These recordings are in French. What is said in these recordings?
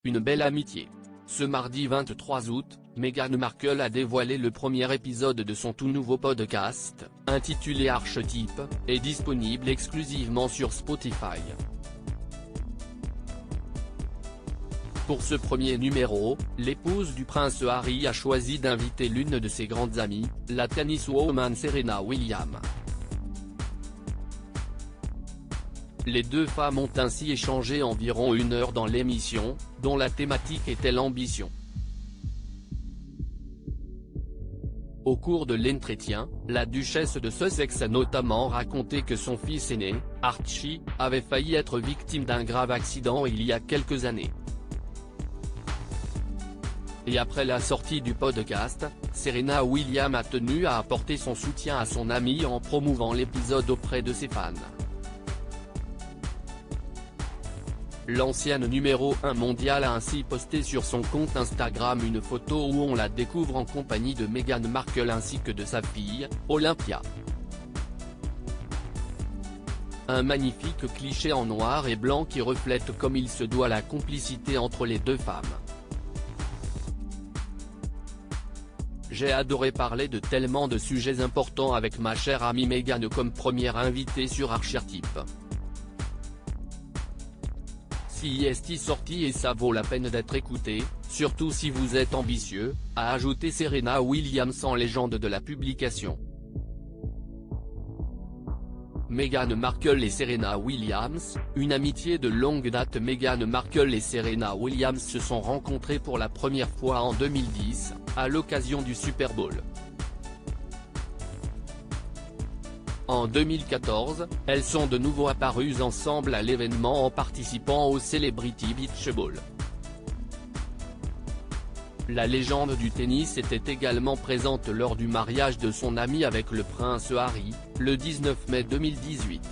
Une belle amitié. Ce mardi 23 août, Meghan Markle a dévoilé le premier épisode de son tout nouveau podcast, intitulé Archetype, et disponible exclusivement sur Spotify. Pour ce premier numéro, l'épouse du prince Harry a choisi d'inviter l'une de ses grandes amies, la tenniswoman Serena Williams. Les deux femmes ont ainsi échangé environ 1 heure dans l'émission, dont la thématique était l'ambition. Au cours de l'entretien, la duchesse de Sussex a notamment raconté que son fils aîné, Archie, avait failli être victime d'un grave accident il y a quelques années. Et après la sortie du podcast, Serena Williams a tenu à apporter son soutien à son amie en promouvant l'épisode auprès de ses fans. L'ancienne numéro 1 mondiale a ainsi posté sur son compte Instagram une photo où on la découvre en compagnie de Meghan Markle ainsi que de sa fille, Olympia. Un magnifique cliché en noir et blanc qui reflète comme il se doit la complicité entre les deux femmes. J'ai adoré parler de tellement de sujets importants avec ma chère amie Meghan comme première invitée sur Archetype. Si est sorti et ça vaut la peine d'être écouté, surtout si vous êtes ambitieux, a ajouté Serena Williams en légende de la publication. Meghan Markle et Serena Williams, une amitié de longue date. Meghan Markle et Serena Williams se sont rencontrés pour la première fois en 2010, à l'occasion du Super Bowl. En 2014, elles sont de nouveau apparues ensemble à l'événement en participant au Celebrity Beach Bowl. La légende du tennis était également présente lors du mariage de son amie avec le prince Harry, le 19 mai 2018.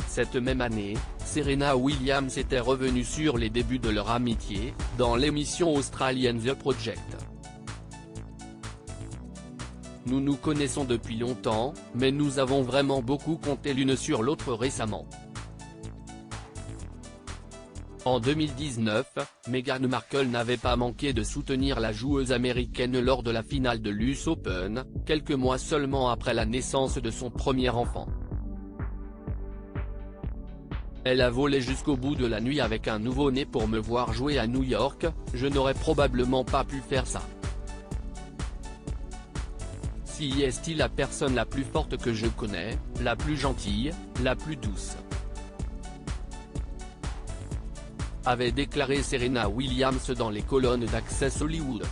Cette même année, Serena Williams était revenue sur les débuts de leur amitié, dans l'émission australienne The Project. Nous nous connaissons depuis longtemps, mais nous avons vraiment beaucoup compté l'une sur l'autre récemment. En 2019, Meghan Markle n'avait pas manqué de soutenir la joueuse américaine lors de la finale de l'US Open, quelques mois seulement après la naissance de son premier enfant. Elle a volé jusqu'au bout de la nuit avec un nouveau-né pour me voir jouer à New York, je n'aurais probablement pas pu faire ça. Si est la personne la plus forte que je connais, la plus gentille, la plus douce, avait déclaré Serena Williams dans les colonnes d'Access Hollywood.